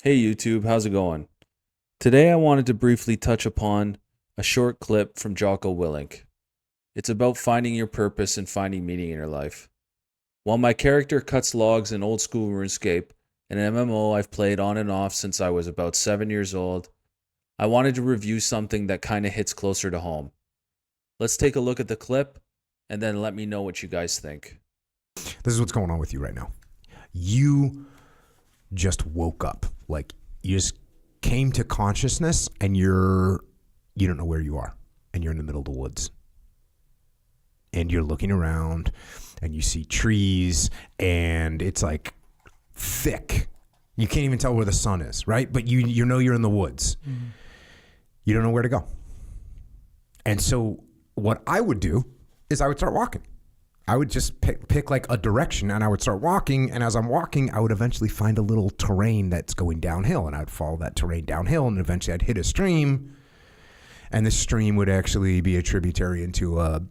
Hey YouTube, how's it going? Today I wanted to briefly touch upon a short clip from Jocko Willink. It's about finding your purpose and finding meaning in your life. While my character cuts logs in old school RuneScape, an MMO I've played on and off since I was about 7 years old, I wanted to review something that kinda hits closer to home. Let's take a look at the clip and then let me know what you guys think. This is what's going on with you right now. You just woke up. Like, you just came to consciousness and you don't know where you are, and you're in the middle of the woods. And you're looking around and you see trees and it's like thick. You can't even tell where the sun is, right? But you know you're in the woods. Mm-hmm. You don't know where to go. And so what I would do is I would start walking. I would just pick like a direction and I would start walking. And as I'm walking, I would eventually find a little terrain that's going downhill, and I'd follow that terrain downhill, and eventually I'd hit a stream, and the stream would actually be a tributary into a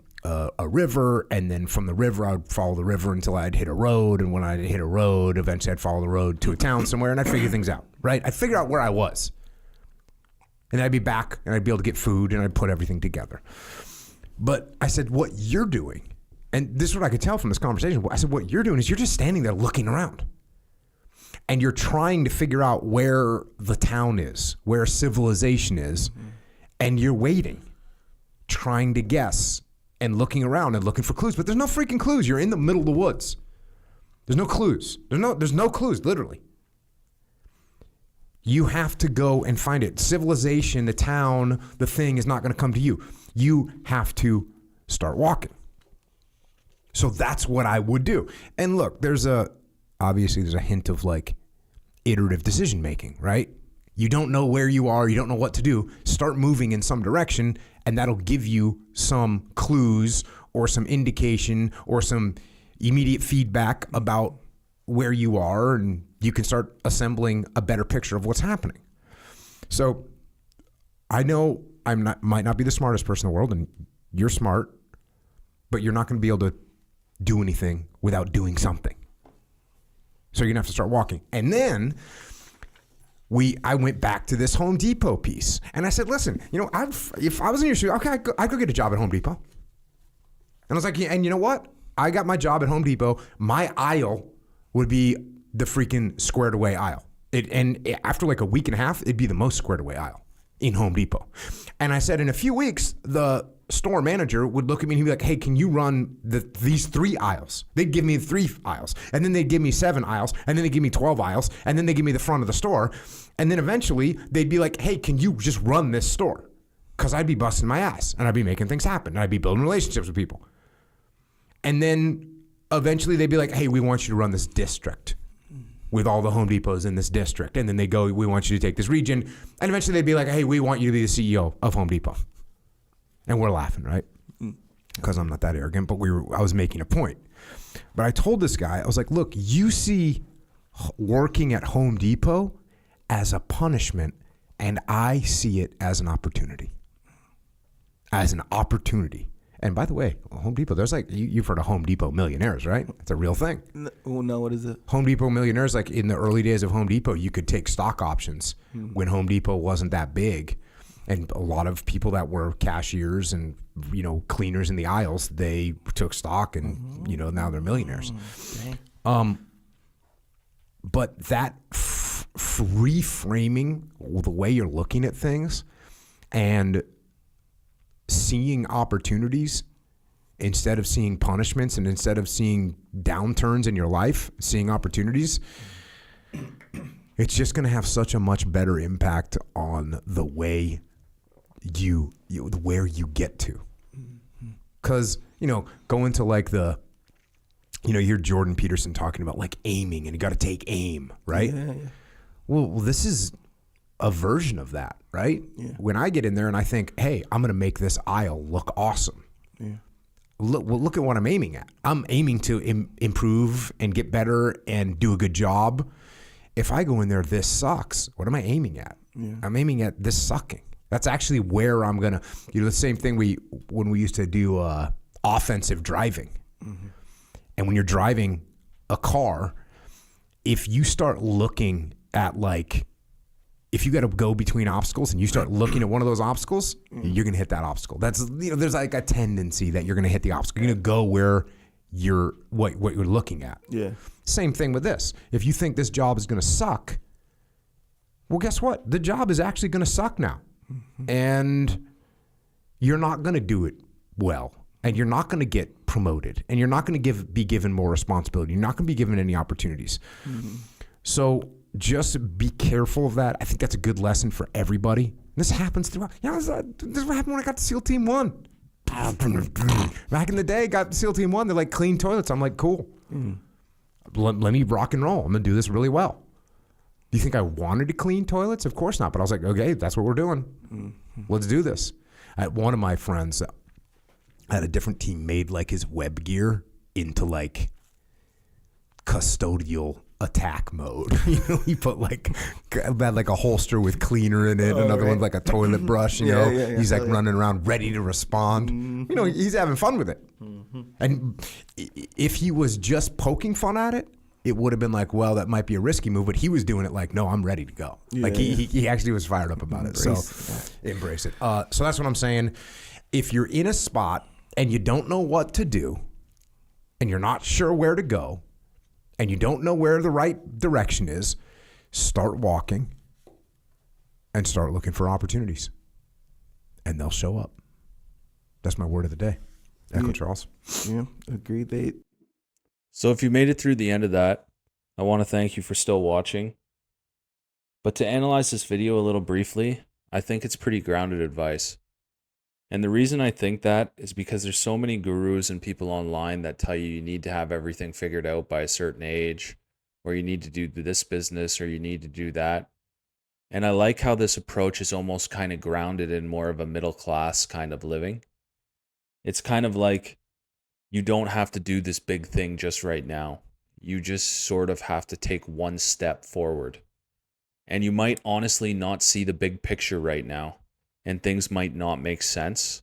river. And then from the river, I would follow the river until I'd hit a road. And when I'd hit a road, eventually I'd follow the road to a town somewhere, and I'd figure things out, right? I'd figure out where I was, and I'd be back and I'd be able to get food, and I'd put everything together. But I said, what you're doing, and this is what I could tell from this conversation. I said, what you're doing is you're just standing there looking around. And you're trying to figure out where the town is, where civilization is. Mm-hmm. And you're waiting, trying to guess and looking around and looking for clues. But there's no freaking clues. You're in the middle of the woods. There's no clues. There's no clues, literally. You have to go and find it. Civilization, the town, the thing is not going to come to you. You have to start walking. So that's what I would do. And look, obviously there's a hint of like iterative decision making, right? You don't know where you are, you don't know what to do. Start moving in some direction, and that'll give you some clues or some indication or some immediate feedback about where you are, and you can start assembling a better picture of what's happening. So I know might not be the smartest person in the world, and you're smart, but you're not going to be able to do anything without doing something. So you're gonna have to start walking. And then I went back to this Home Depot piece, and I said, listen, if I was in your shoes, okay, I'd go get a job at Home Depot. And I was like, yeah, and you know what? I got my job at Home Depot. My aisle would be the freaking squared away aisle. And after like a week and a half, it'd be the most squared away aisle in Home Depot. And I said, in a few weeks, the store manager would look at me and he'd be like, hey, can you run these 3 aisles? They'd give me 3 aisles, and then they'd give me 7 aisles, and then they'd give me 12 aisles, and then they'd give me the front of the store. And then eventually they'd be like, hey, can you just run this store? Because I'd be busting my ass, and I'd be making things happen, and I'd be building relationships with people. And then eventually they'd be like, hey, we want you to run this district with all the Home Depots in this district. And then they go, we want you to take this region. And eventually they'd be like, hey, we want you to be the CEO of Home Depot. And we're laughing, right? Because I'm not that arrogant, but I was making a point. But I told this guy, I was like, look, you see working at Home Depot as a punishment, and I see it as an opportunity. As an opportunity. And by the way, Home Depot, there's like, you've heard of Home Depot millionaires, right? It's a real thing. No, what is it? Home Depot millionaires, like in the early days of Home Depot, you could take stock options when Home Depot wasn't that big. And a lot of people that were cashiers and, cleaners in the aisles, they took stock and, now they're millionaires. Okay. But that reframing the way you're looking at things and seeing opportunities instead of seeing punishments, and instead of seeing downturns in your life, seeing opportunities, it's just going to have such a much better impact on the way where you get to. Because, going to like you hear Jordan Peterson talking about like aiming, and you got to take aim, right? Yeah. Well, this is a version of that, right? Yeah. When I get in there and I think, hey, I'm going to make this aisle look awesome. Yeah. Look at what I'm aiming at. I'm aiming to improve and get better and do a good job. If I go in there, this sucks. What am I aiming at? Yeah. I'm aiming at this sucking. That's actually where I'm going to, the same thing when we used to do offensive driving. Mm-hmm. And when you're driving a car, if you start looking at like if you got to go between obstacles and you start looking at one of those obstacles, you're going to hit that obstacle. That's, there's like a tendency that you're going to hit the obstacle. You're going to go where what you're looking at. Yeah. Same thing with this. If you think this job is going to suck, well, guess what? The job is actually going to suck now. And you're not going to do it well. And you're not going to get promoted. And you're not going to be given more responsibility. You're not going to be given any opportunities. So just be careful of that. I think that's a good lesson for everybody. This happens throughout. This is what happened when I got to SEAL Team 1. Back in the day, got to SEAL Team 1. They're like, clean toilets. I'm like, cool. Let me rock and roll. I'm going to do this really well. Do you think I wanted to clean toilets? Of course not. But I was like, okay, that's what we're doing. Let's do this. One of my friends had a different team made like his web gear into like custodial attack mode. He put like had like a holster with cleaner in it, another one like a toilet brush. He's like running around ready to respond. He's having fun with it. And if he was just poking fun at it, it would have been like, well, that might be a risky move. But he was doing it like, no, I'm ready to go. He actually was fired up about it. So embrace it. So that's what I'm saying. If you're in a spot and you don't know what to do, and you're not sure where to go, and you don't know where the right direction is, start walking and start looking for opportunities. And they'll show up. That's my word of the day. Echo Charles. Yeah, agreed. So if you made it through the end of that, I want to thank you for still watching. But to analyze this video a little briefly, I think it's pretty grounded advice. And the reason I think that is because there's so many gurus and people online that tell you need to have everything figured out by a certain age, or you need to do this business, or you need to do that. And I like how this approach is almost kind of grounded in more of a middle class kind of living. It's kind of like you don't have to do this big thing just right now. You just sort of have to take one step forward. And you might honestly not see the big picture right now, and things might not make sense.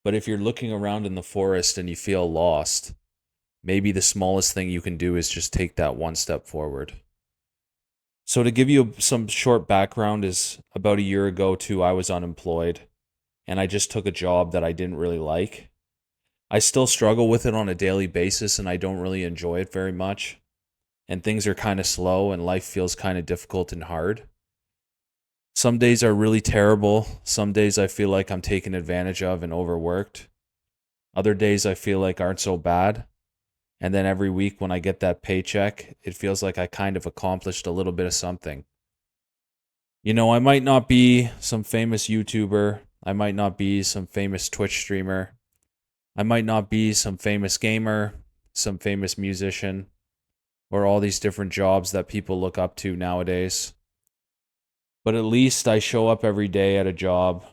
But if you're looking around in the forest and you feel lost, maybe the smallest thing you can do is just take that one step forward. So to give you some short background is about a year ago too, I was unemployed and I just took a job that I didn't really like. I still struggle with it on a daily basis and I don't really enjoy it very much. And things are kind of slow and life feels kind of difficult and hard. Some days are really terrible. Some days I feel like I'm taken advantage of and overworked. Other days I feel like aren't so bad. And then every week when I get that paycheck, it feels like I kind of accomplished a little bit of something. I might not be some famous YouTuber. I might not be some famous Twitch streamer. I might not be some famous gamer, some famous musician, or all these different jobs that people look up to nowadays. But at least I show up every day at a job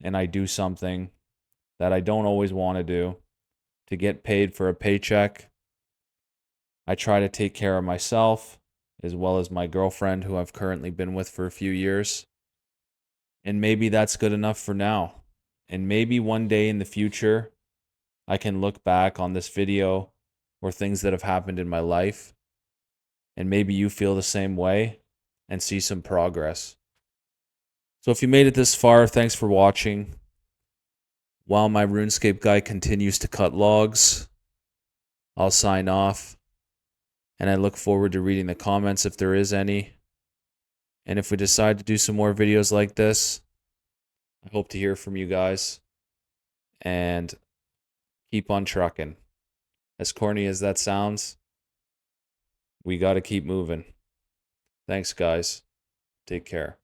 and I do something that I don't always want to do to get paid for a paycheck. I try to take care of myself as well as my girlfriend who I've currently been with for a few years. And maybe that's good enough for now. And maybe one day in the future, I can look back on this video or things that have happened in my life. And maybe you feel the same way and see some progress. So if you made it this far, thanks for watching. While my RuneScape guy continues to cut logs, I'll sign off. And I look forward to reading the comments if there is any. And if we decide to do some more videos like this, I hope to hear from you guys. And keep on trucking. As corny as that sounds, we got to keep moving. Thanks, guys. Take care.